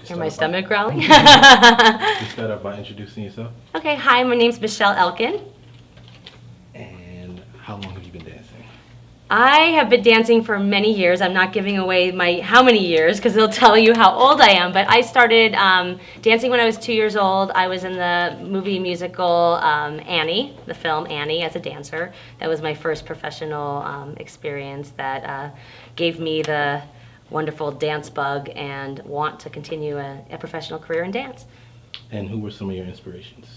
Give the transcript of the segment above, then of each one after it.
Hear my stomach growling? You start off by introducing yourself. Okay, hi, my name's Michelle Elkin. And how long have you been dancing? I have been dancing for many years. I'm not giving away my how many years because they'll tell you how old I am. But I started dancing when I was 2 years old. I was in the movie musical Annie, the film Annie, as a dancer. That was my first professional experience that gave me the wonderful dance bug and want to continue a professional career in dance. And who were some of your inspirations?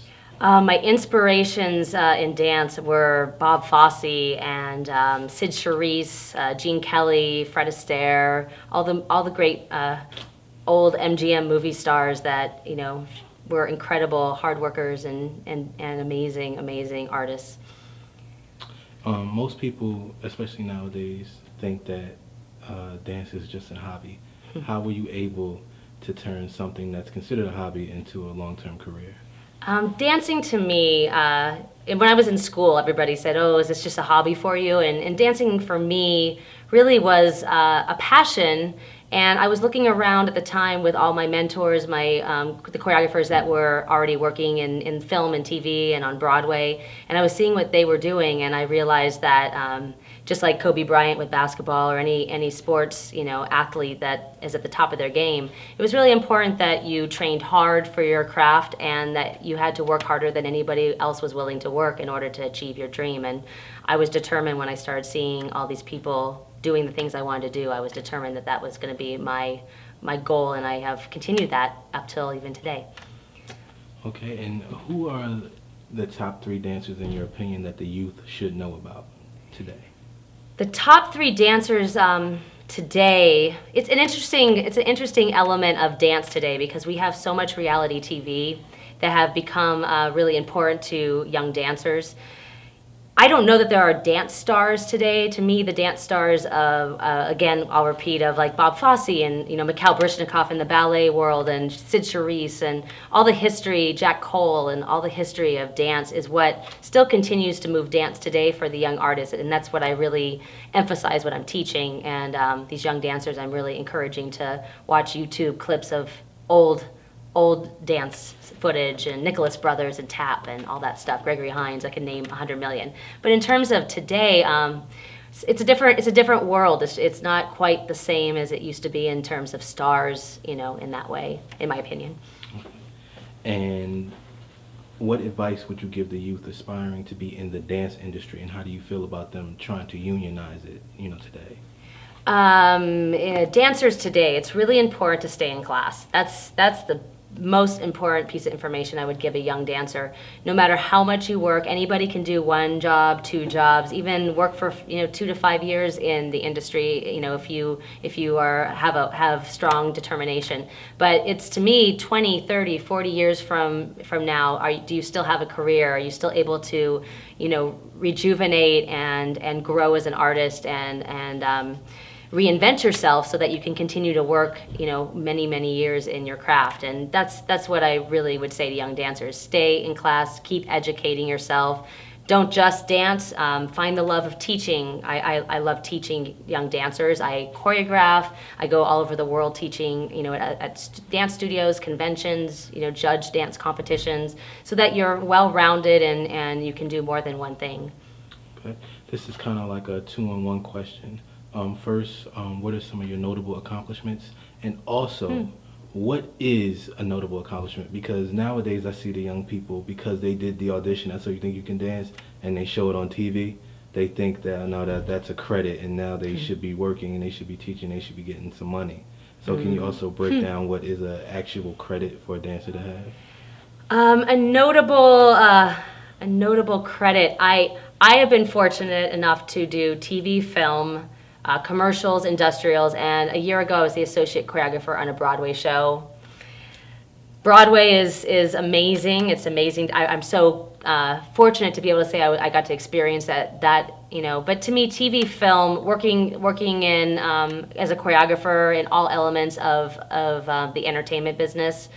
My inspirations in dance were Bob Fosse and Sid Charisse, Gene Kelly, Fred Astaire, all the great old MGM movie stars that were incredible hard workers and amazing artists. Most people, especially nowadays, think that dance is just a hobby. How were you able to turn something that's considered a hobby into a long-term career? Dancing to me, when I was in school, everybody said, "Oh, is this just a hobby for you?" And dancing for me really was a passion. And I was looking around at the time with all my mentors, the choreographers that were already working in film and TV and on Broadway, and I was seeing what they were doing, and I realized that just like Kobe Bryant with basketball or any sports athlete that is at the top of their game, it was really important that you trained hard for your craft and that you had to work harder than anybody else was willing to work in order to achieve your dream. And I was determined when I started seeing all these people doing the things I wanted to do, I was determined that that was going to be my goal, and I have continued that up till even today. Okay, and who are the top 3 dancers in your opinion that the youth should know about today? The top 3 dancers today, it's an interesting element of dance today because we have so much reality TV that have become really important to young dancers. I don't know that there are dance stars today. To me, the dance stars of, again, I'll repeat, of like Bob Fosse and Mikhail Baryshnikov in the ballet world and Sid Charisse and all the history, Jack Cole and all the history of dance is what still continues to move dance today for the young artists. And that's what I really emphasize when I'm teaching. And these young dancers, I'm really encouraging to watch YouTube clips of old dance footage and Nicholas Brothers and Tap and all that stuff. Gregory Hines, I can name 100 million. But in terms of today, it's a different world. It's not quite the same as it used to be in terms of stars, in that way, in my opinion. And what advice would you give the youth aspiring to be in the dance industry, and how do you feel about them trying to unionize it, today? Dancers today, it's really important to stay in class. That's the most important piece of information I would give a young dancer. No matter how much you work, anybody can do 1 job, 2 jobs, even work for 2 to 5 years in the industry. If you have strong determination. But it's, to me, 20, 30, 40 years from now, do you still have a career? Are you still able to rejuvenate and grow as an artist and reinvent yourself so that you can continue to work, many years in your craft? And that's what I really would say to young dancers. Stay in class, keep educating yourself. Don't just dance, find the love of teaching. I love teaching young dancers. I choreograph, I go all over the world teaching, at dance studios, conventions, judge dance competitions, so that you're well-rounded and you can do more than one thing. Okay, this is kind of like a 2-on-1 question. First, what are some of your notable accomplishments? And also, what is a notable accomplishment? Because nowadays I see the young people, because they did the audition, that's So You Think You Can Dance, and they show it on TV, they think that that's a credit, and now they should be working, and they should be teaching, they should be getting some money. So can you also break down what is an actual credit for a dancer to have? A notable credit. I have been fortunate enough to do TV, film, commercials, industrials, and a year ago I was the associate choreographer on a Broadway show. Broadway is amazing. It's amazing. I'm so fortunate to be able to say I got to experience that. But to me, TV, film, working in as a choreographer in all elements of the entertainment business,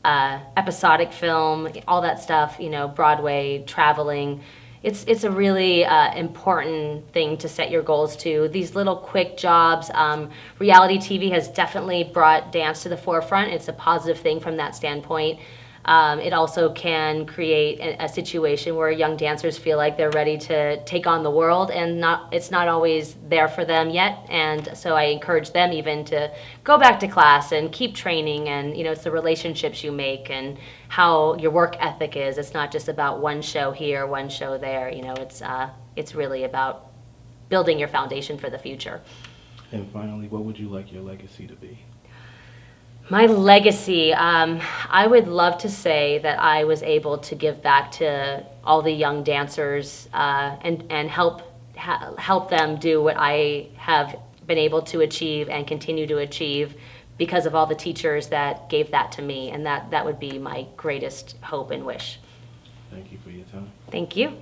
episodic film, all that stuff. Broadway, traveling. it's a really important thing to set your goals to. These little quick jobs, reality TV has definitely brought dance to the forefront. It's a positive thing from that standpoint. It also can create a situation where young dancers feel like they're ready to take on the world, and it's not always there for them yet. And so I encourage them even to go back to class and keep training. And it's the relationships you make and how your work ethic is. It's not just about one show here, one show there. It's really about building your foundation for the future. And finally, what would you like your legacy to be? My legacy, I would love to say that I was able to give back to all the young dancers and help them do what I have been able to achieve and continue to achieve because of all the teachers that gave that to me, and that would be my greatest hope and wish. Thank you for your time. Thank you.